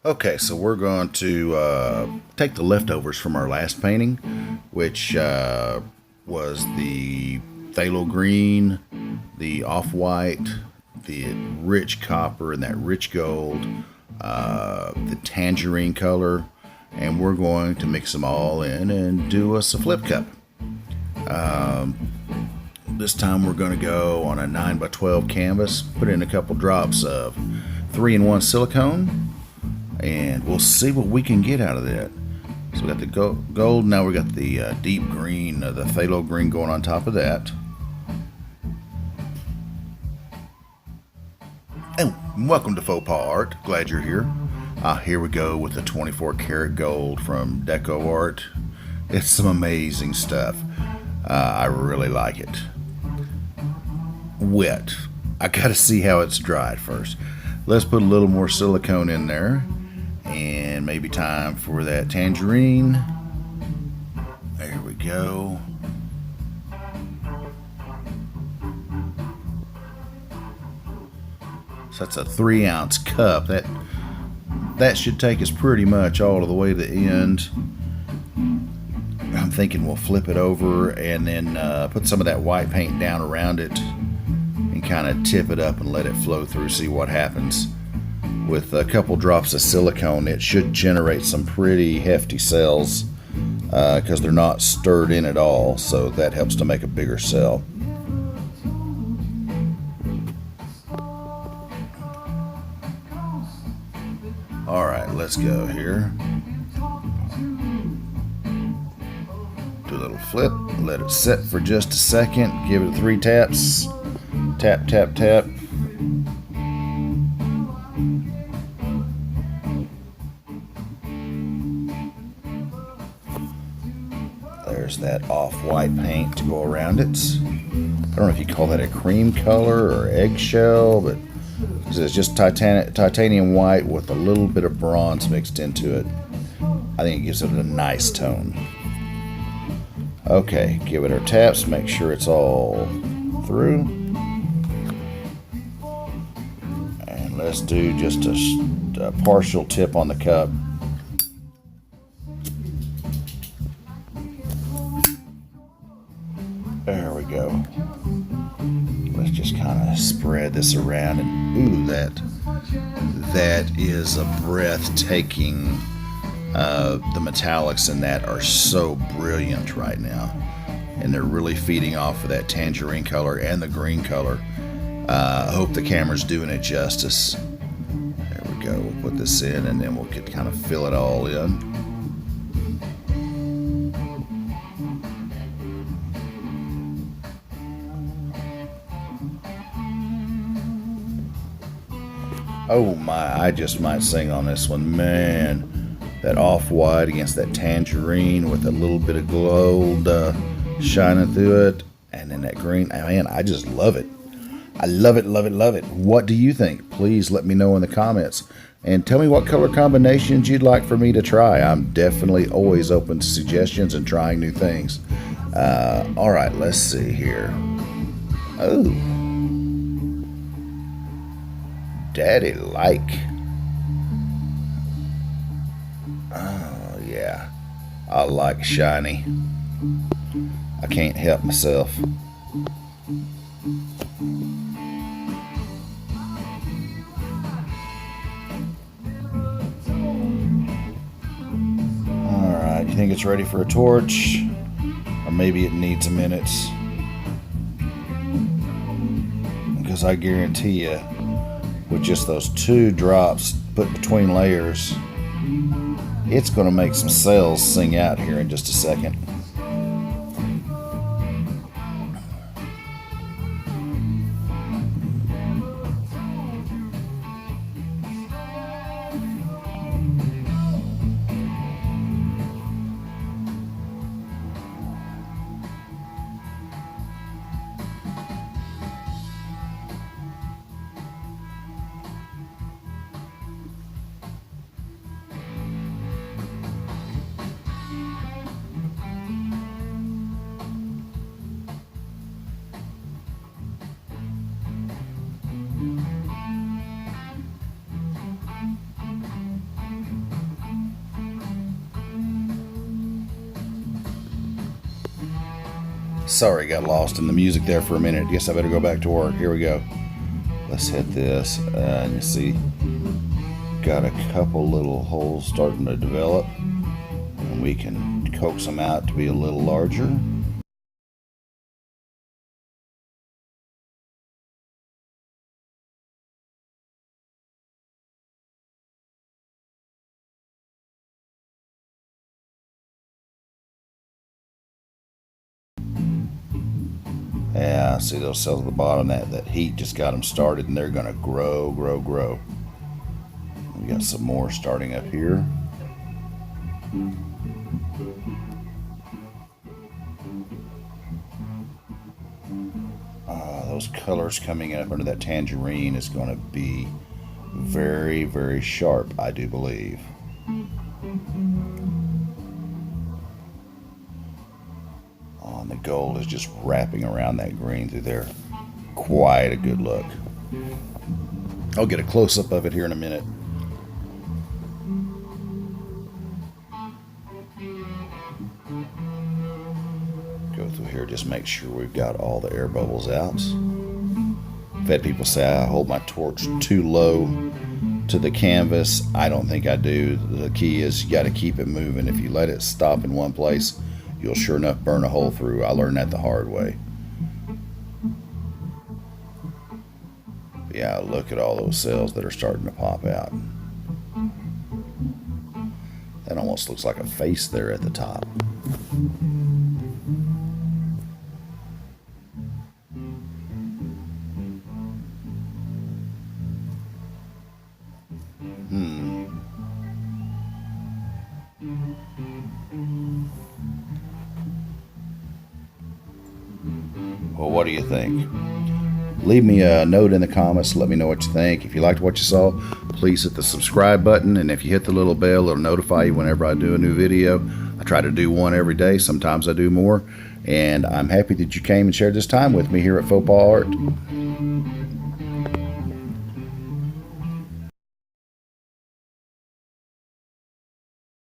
Okay, so we're going to take the leftovers from our last painting, which was the phthalo green, the off-white, the rich copper, and that rich gold, the tangerine color, and we're going to mix them all in and do us a flip cup. This time we're going to go on a 9 by 12 canvas, put in a couple drops of 3-in-1 silicone, and we'll see what we can get out of that. So we got the gold, now we got the deep green, the phthalo green going on top of that. And welcome to Faux Pas Art, glad you're here. Here we go with the 24 karat gold from Deco Art. It's some amazing stuff. I really like it. Wet. I gotta see how it's dried first. Let's put a little more silicone in there. And maybe time for that tangerine. There we go. So that's a 3-ounce cup. That should take us pretty much all the way to the end. I'm thinking we'll flip it over and then put some of that white paint down around it and kind of tip it up and let it flow through, see what happens. With a couple drops of silicone, it should generate some pretty hefty cells because they're not stirred in at all, so that helps to make a bigger cell. Alright, let's go here. Do a little flip, let it set for just a second, give it 3 taps. Tap, tap, tap. There's that off-white paint to go around it. I don't know if you call that a cream color or eggshell, but it's just titanium white with a little bit of bronze mixed into it. I think it gives it a nice tone. Okay, give it our taps, make sure it's all through. And let's do just a partial tip on the cup. There we go. Let's just kind of spread this around, and ooh, that is a breathtaking. The metallics in that are so brilliant right now, and they're really feeding off of that tangerine color and the green color. I hope the camera's doing it justice. There we go. We'll put this in, and then we'll kind of fill it all in. Oh my, I just might sing on this one. Man, that off-white against that tangerine with a little bit of gold shining through it. And then that green. Man, I just love it. I love it, love it, love it. What do you think? Please let me know in the comments. And tell me what color combinations you'd like for me to try. I'm definitely always open to suggestions and trying new things. All right, let's see here. Oh. Daddy like. Oh yeah, I like shiny. I can't help myself. Alright, you think it's ready for a torch? Or maybe it needs a minute? Because I guarantee you, with just those 2 drops put between layers, it's going to make some cells sing out here in just a second. Sorry, got lost in the music there for a minute. Guess I better go back to work. Here we go. Let's hit this. And you see, got a couple little holes starting to develop. And we can coax them out to be a little larger. Yeah, see those cells at the bottom, that heat just got them started, and they're going to grow, grow, grow. We got some more starting up here. Those colors coming up under that tangerine is going to be very, very sharp, I do believe. And the gold is just wrapping around that green through there. Quite a good look. I'll get a close-up of it here in a minute. Go through here, just make sure we've got all the air bubbles out. I've had people say I hold my torch too low to the canvas. I don't think I do. The key is you got to keep it moving. If you let it stop in one place, you'll sure enough burn a hole through. I learned that the hard way. Yeah, look at all those cells that are starting to pop out. That almost looks like a face there at the top. Well, what do you think? Leave me a note in the comments. Let me know what you think. If you liked what you saw, please hit the subscribe button. And if you hit the little bell, it'll notify you whenever I do a new video. I try to do one every day. Sometimes I do more. And I'm happy that you came and shared this time with me here at Faux Art.